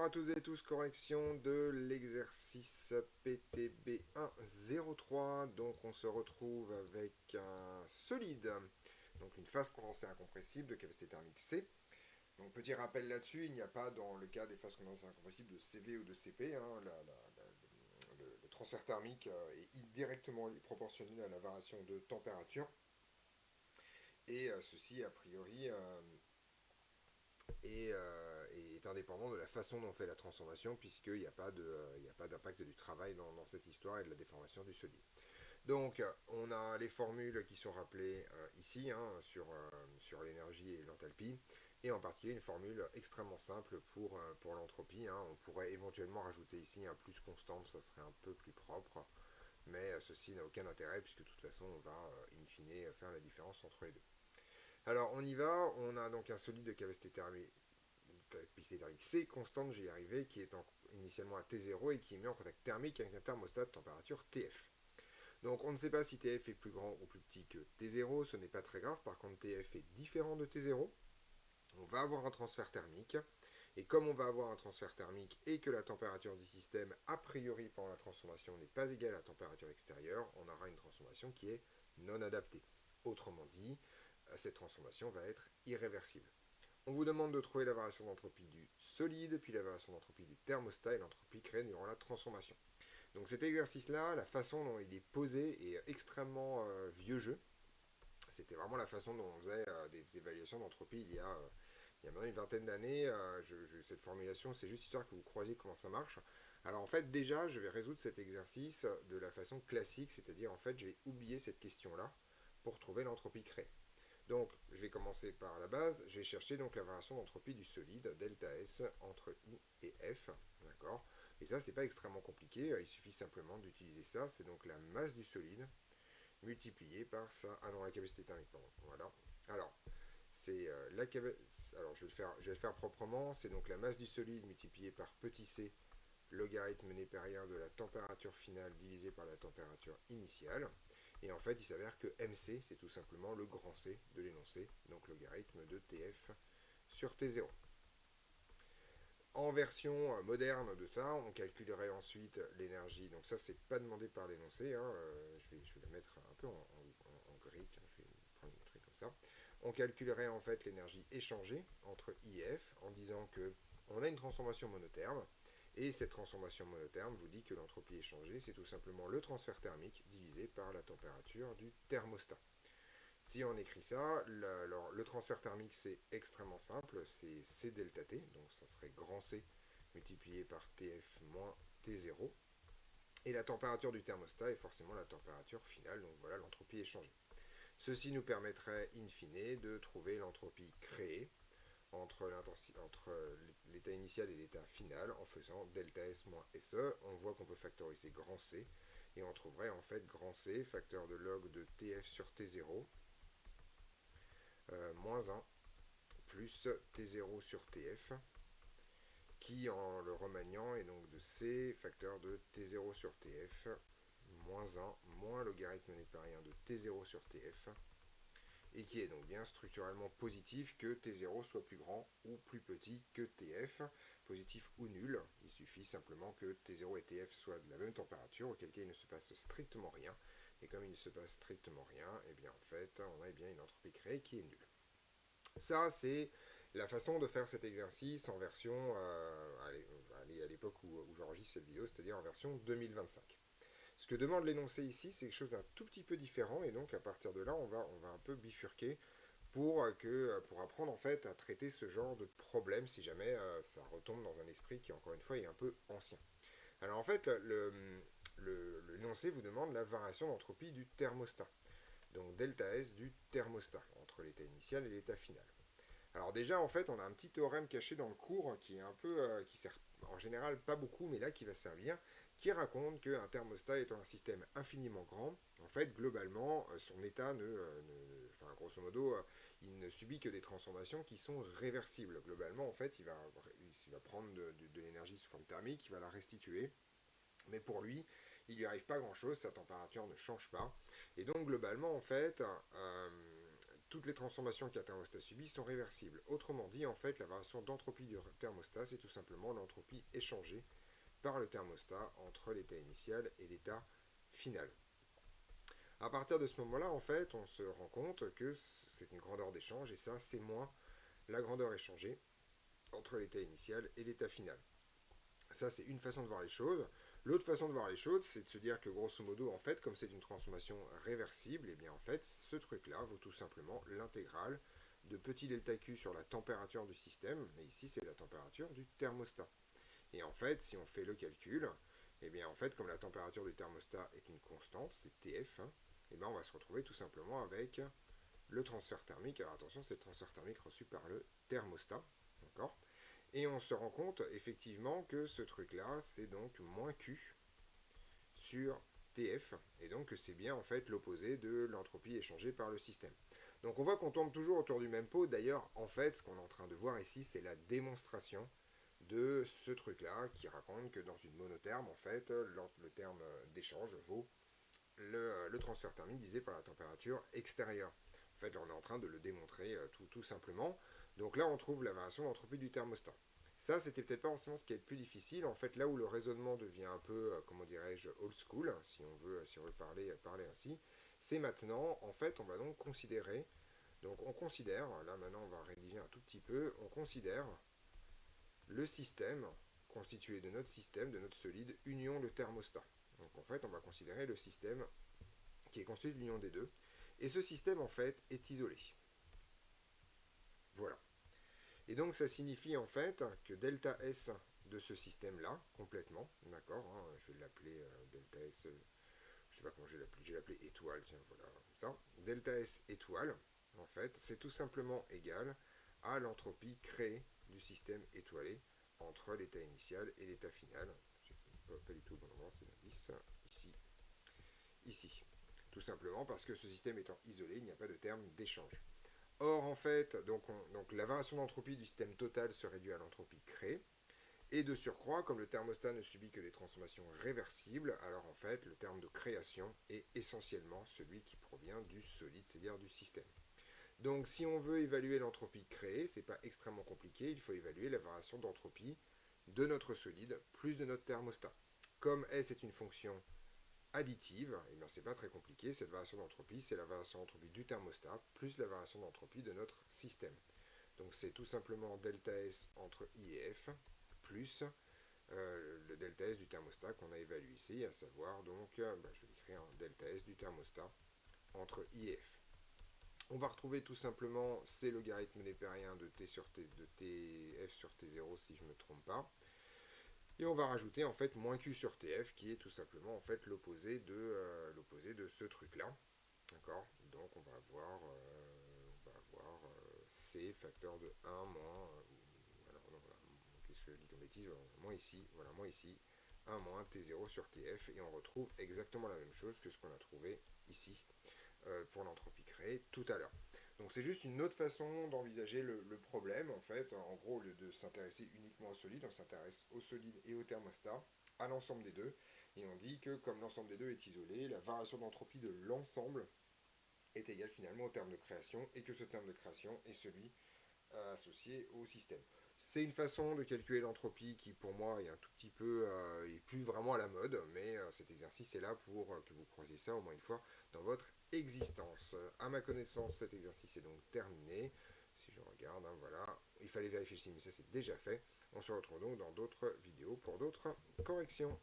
Bonjour à toutes et tous, correction de l'exercice PTB 1.03. Donc on se retrouve avec un solide, donc une phase condensée incompressible de capacité thermique C. Donc petit rappel là-dessus, il n'y a pas dans le cas des phases condensées incompressibles de CV ou de CP. Le transfert thermique est directement proportionnel à la variation de température. Et ceci a priori est indépendant de la façon dont on fait la transformation, puisqu'il n'y a pas d'impact du travail dans cette histoire et de la déformation du solide. Donc, on a les formules qui sont rappelées ici sur l'énergie et l'enthalpie, et en particulier une formule extrêmement simple pour l'entropie. On pourrait éventuellement rajouter ici un plus constante, ça serait un peu plus propre, mais ceci n'a aucun intérêt, puisque de toute façon, on va in fine faire la différence entre les deux. Alors, on y va, on a donc un solide de capacité thermique C constante, j'y arrivé, qui est initialement à T0 et qui est mis en contact thermique avec un thermostat de température TF. Donc on ne sait pas si TF est plus grand ou plus petit que T0, ce n'est pas très grave, par contre TF est différent de T0. On va avoir un transfert thermique, et comme on va avoir un transfert thermique et que la température du système, a priori pendant la transformation, n'est pas égale à la température extérieure, on aura une transformation qui est non adaptée. Autrement dit, cette transformation va être irréversible. On vous demande de trouver la variation d'entropie du solide, puis la variation d'entropie du thermostat et l'entropie créée durant la transformation. Donc cet exercice-là, la façon dont il est posé est extrêmement vieux jeu. C'était vraiment la façon dont on faisait des évaluations d'entropie il y a maintenant une vingtaine d'années. Cette formulation, c'est juste histoire que vous croisiez comment ça marche. Alors en fait, déjà, je vais résoudre cet exercice de la façon classique, c'est-à-dire en fait, je vais oublier cette question-là pour trouver l'entropie créée. Donc, je vais commencer par la base. Je vais chercher donc la variation d'entropie du solide, delta S, entre I et F. D'accord. Et ça, c'est pas extrêmement compliqué. Il suffit simplement d'utiliser ça. C'est donc la masse du solide multipliée par sa... Ah non, la capacité thermique, pardon. Voilà. Alors, c'est Alors, je vais le faire proprement. C'est donc la masse du solide multipliée par petit c, logarithme népérien de la température finale divisé par la température initiale. Et en fait, il s'avère que MC, c'est tout simplement le grand C de l'énoncé, donc logarithme de TF sur T0. En version moderne de ça, on calculerait ensuite l'énergie. Donc ça, c'est pas demandé par l'énoncé. Je vais la mettre un peu en grec. Je vais prendre un truc comme ça. On calculerait en fait l'énergie échangée entre I et F en disant que on a une transformation monotherme. Et cette transformation monotherme vous dit que l'entropie échangée, c'est tout simplement le transfert thermique divisé par la température du thermostat. Si on écrit ça, le transfert thermique, c'est extrêmement simple, c'est C delta T, donc ça serait grand C multiplié par TF moins T0. Et la température du thermostat est forcément la température finale, donc voilà l'entropie échangée. Ceci nous permettrait in fine de trouver l'entropie créée entre l'état initial et l'état final en faisant delta S moins SE. On voit qu'on peut factoriser grand C et on trouverait en fait grand C, facteur de log de TF sur T0, moins 1 plus T0 sur TF, qui en le remaniant est donc de C, facteur de T0 sur TF, moins 1 moins logarithme népérien de T0 sur TF, et qui est donc bien structurellement positif que T0 soit plus grand ou plus petit que TF, positif ou nul. Il suffit simplement que T0 et TF soient de la même température, auquel cas il ne se passe strictement rien. Et comme il ne se passe strictement rien, et bien en fait, on a bien une entropie créée qui est nulle. Ça, c'est la façon de faire cet exercice en version, à l'époque où j'enregistre cette vidéo, c'est-à-dire en version 2025. Ce que demande l'énoncé ici, c'est quelque chose d'un tout petit peu différent, et donc à partir de là, on va un peu bifurquer pour apprendre en fait à traiter ce genre de problème si jamais ça retombe dans un esprit qui, encore une fois, est un peu ancien. Alors en fait, l'énoncé vous demande la variation d'entropie du thermostat. Donc delta S du thermostat, entre l'état initial et l'état final. Alors déjà, en fait, on a un petit théorème caché dans le cours qui est un peu, qui sert en général pas beaucoup, mais là qui va servir, qui raconte qu'un thermostat étant un système infiniment grand, en fait, globalement, son état enfin, grosso modo, il ne subit que des transformations qui sont réversibles. Globalement, en fait, il va prendre de l'énergie sous forme thermique, il va la restituer, mais pour lui, il lui arrive pas grand chose, sa température ne change pas, et donc globalement, en fait, toutes les transformations qu'un thermostat subit sont réversibles. Autrement dit, en fait, la variation d'entropie du thermostat, c'est tout simplement l'entropie échangée par le thermostat entre l'état initial et l'état final. À partir de ce moment-là, en fait, on se rend compte que c'est une grandeur d'échange, et ça, c'est moins la grandeur échangée entre l'état initial et l'état final. Ça, c'est une façon de voir les choses. L'autre façon de voir les choses, c'est de se dire que grosso modo, en fait, comme c'est une transformation réversible, et bien en fait, ce truc-là vaut tout simplement l'intégrale de petit delta Q sur la température du système, mais ici c'est la température du thermostat. Et en fait, si on fait le calcul, et bien en fait, comme la température du thermostat est une constante, c'est TF, hein, et bien on va se retrouver tout simplement avec le transfert thermique. Alors attention, c'est le transfert thermique reçu par le thermostat, d'accord. Et on se rend compte effectivement que ce truc-là, c'est donc moins Q sur TF, et donc que c'est bien en fait l'opposé de l'entropie échangée par le système. Donc on voit qu'on tourne toujours autour du même pot. D'ailleurs, en fait, ce qu'on est en train de voir ici, c'est la démonstration de ce truc-là qui raconte que dans une monotherme, en fait, le terme d'échange vaut le transfert thermique divisé par la température extérieure. En fait, là, on est en train de le démontrer tout simplement. Donc là, on trouve la variation d'entropie du thermostat. Ça, c'était peut-être pas forcément ce qui est le plus difficile. En fait, là où le raisonnement devient un peu, comment dirais-je, old school, si on veut parler ainsi, c'est maintenant, en fait, on va donc considérer, donc on considère, là maintenant on va rédiger un tout petit peu, on considère le système constitué de notre système, de notre solide, union le thermostat. Donc en fait, on va considérer le système qui est constitué de l'union des deux. Et ce système, en fait, est isolé. Voilà. Et donc, ça signifie, en fait, que delta S de ce système-là, complètement, d'accord, hein, je vais l'appeler delta S, je sais pas comment je vais l'appeler étoile, tiens, voilà, comme ça. Delta S étoile, en fait, c'est tout simplement égal à l'entropie créée du système étoilé entre l'état initial et l'état final. Pas du tout au bon endroit, c'est l'indice, ici. Tout simplement parce que ce système étant isolé, il n'y a pas de terme d'échange. Or, en fait, donc la variation d'entropie du système total se réduit à l'entropie créée. Et de surcroît, comme le thermostat ne subit que des transformations réversibles, alors en fait, le terme de création est essentiellement celui qui provient du solide, c'est-à-dire du système. Donc, si on veut évaluer l'entropie créée, c'est pas extrêmement compliqué, il faut évaluer la variation d'entropie de notre solide plus de notre thermostat. Comme S est une fonction additive, et bien c'est pas très compliqué, cette variation d'entropie, c'est la variation d'entropie du thermostat plus la variation d'entropie de notre système. Donc c'est tout simplement delta S entre I et F plus le delta S du thermostat qu'on a évalué ici, à savoir donc, je vais écrire un delta S du thermostat entre I et F. On va retrouver tout simplement ces logarithmes népériens de T sur T, de TF sur T0 si je ne me trompe pas. Et on va rajouter en fait moins Q sur TF qui est tout simplement en fait l'opposé de ce truc-là. D'accord. Donc on va avoir C facteur de 1 moins. Alors non, voilà, qu'est-ce que je dis comme bêtise, voilà, moins ici, 1 moins T0 sur TF, et on retrouve exactement la même chose que ce qu'on a trouvé ici pour l'entropie créée tout à l'heure. Donc c'est juste une autre façon d'envisager le problème, en fait. En gros, au lieu de s'intéresser uniquement au solide, on s'intéresse au solide et au thermostat, à l'ensemble des deux, et on dit que comme l'ensemble des deux est isolé, la variation d'entropie de l'ensemble est égale finalement au terme de création, et que ce terme de création est celui associé au système. C'est une façon de calculer l'entropie qui pour moi est un tout petit peu, est plus vraiment à la mode, mais cet exercice est là pour que vous croisiez ça au moins une fois dans votre existence. À ma connaissance, cet exercice est donc terminé. Si je regarde, hein, voilà, il fallait vérifier le signe, mais ça c'est déjà fait. On se retrouve donc dans d'autres vidéos pour d'autres corrections.